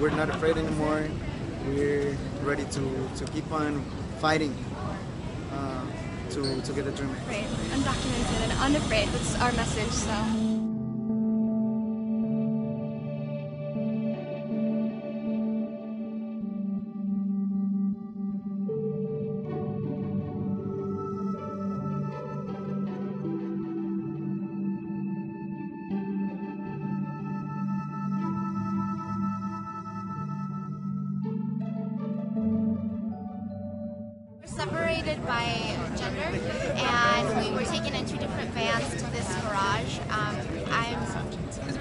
we're not afraid anymore. We're ready to keep on fighting to get the dream. Right. Undocumented and unafraid. That's our message. So. Separated by gender, and we were taken in two different vans to this garage.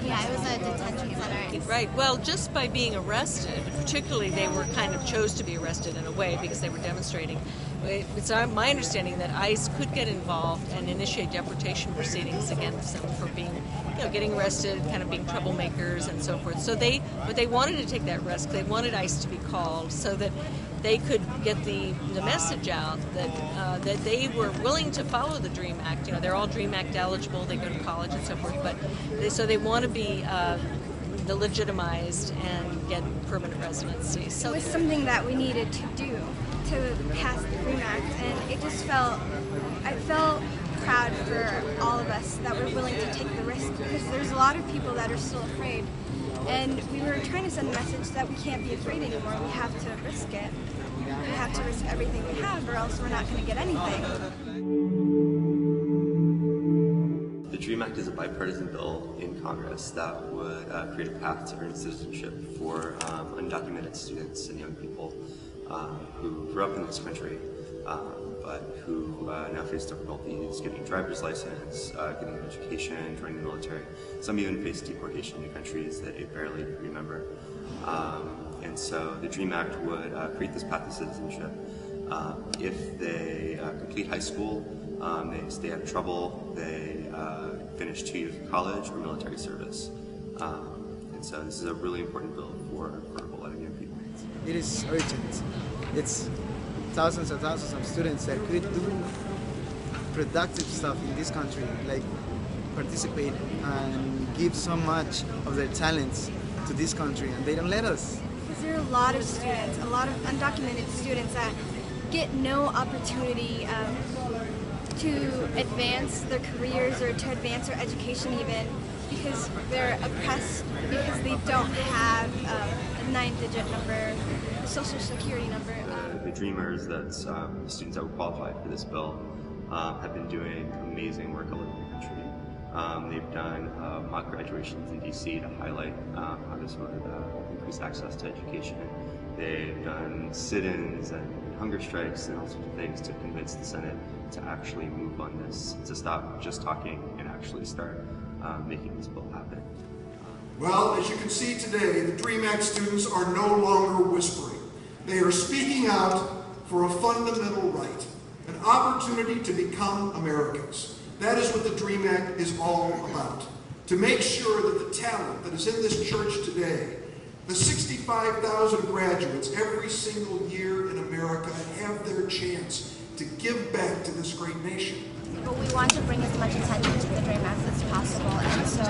It was a detention center. Right. Well, just by being arrested, particularly they were kind of chose to be arrested in a way because they were demonstrating. It's my understanding that ICE could get involved and initiate deportation proceedings against them for being, getting arrested, kind of being troublemakers and so forth. So they wanted to take that risk. They wanted ICE to be called so that they could get the message out that they were willing to follow the DREAM Act. They're all DREAM Act eligible. They go to college and so forth, but so they want to be legitimized and get permanent residency. So it was something that we needed to do to pass the DREAM Act, and I felt proud for all of us that were willing to take the risk, because there's a lot of people that are still afraid. And we were trying to send a message that we can't be afraid anymore. We have to risk it. We have to risk everything we have, or else we're not going to get anything. The DREAM Act is a bipartisan bill in Congress that would create a path to earn citizenship for undocumented students and young people who grew up in this country, but who now face difficulties getting a driver's license, getting an education, joining the military. Some even face deportation to countries that they barely remember. And so the DREAM Act would create this path to citizenship. If they complete high school, they stay out of trouble, they finish 2 years of college or military service. And so this is a really important bill for a whole lot of young people. It is urgent. It's thousands and thousands of students that could do productive stuff in this country, like participate and give so much of their talents to this country, and they don't let us. Because there are a lot of students, a lot of undocumented students that get no opportunity to advance their careers or to advance their education even, because they're oppressed, because they don't have a 9-digit number, a social security number. The Dreamers, that's the students that were qualified for this bill, have been doing amazing work all over the country. They've done mock graduations in DC to highlight how this would increase access to education. They've done sit-ins and hunger strikes and all sorts of things to convince the Senate to actually move on this, to stop just talking and actually start making this bill happen. Well, as you can see today, the DREAM Act students are no longer whispering. They are speaking out for a fundamental right, an opportunity to become Americans. That is what the DREAM Act is all about. To make sure that the talent that is in this church today, the 65,000 graduates every single year in America, have their chance to give back to this great nation. But we want to bring as much attention to the DREAM Act as possible, and so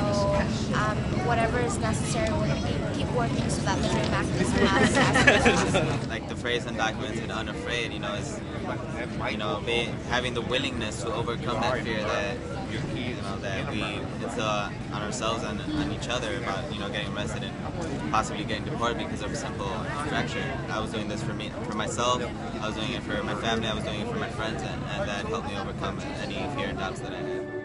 whatever is necessary, we're going to keep working so that the DREAM Act is passed as possible. Like the phrase "undocumented, unafraid," is having the willingness to overcome that fear that that we instill on ourselves and on each other about getting arrested and possibly getting deported because of a simple infraction. I was doing this for myself. I was doing it for my family. I was doing it for my friends, and that helped me overcome any fear and doubts that I had.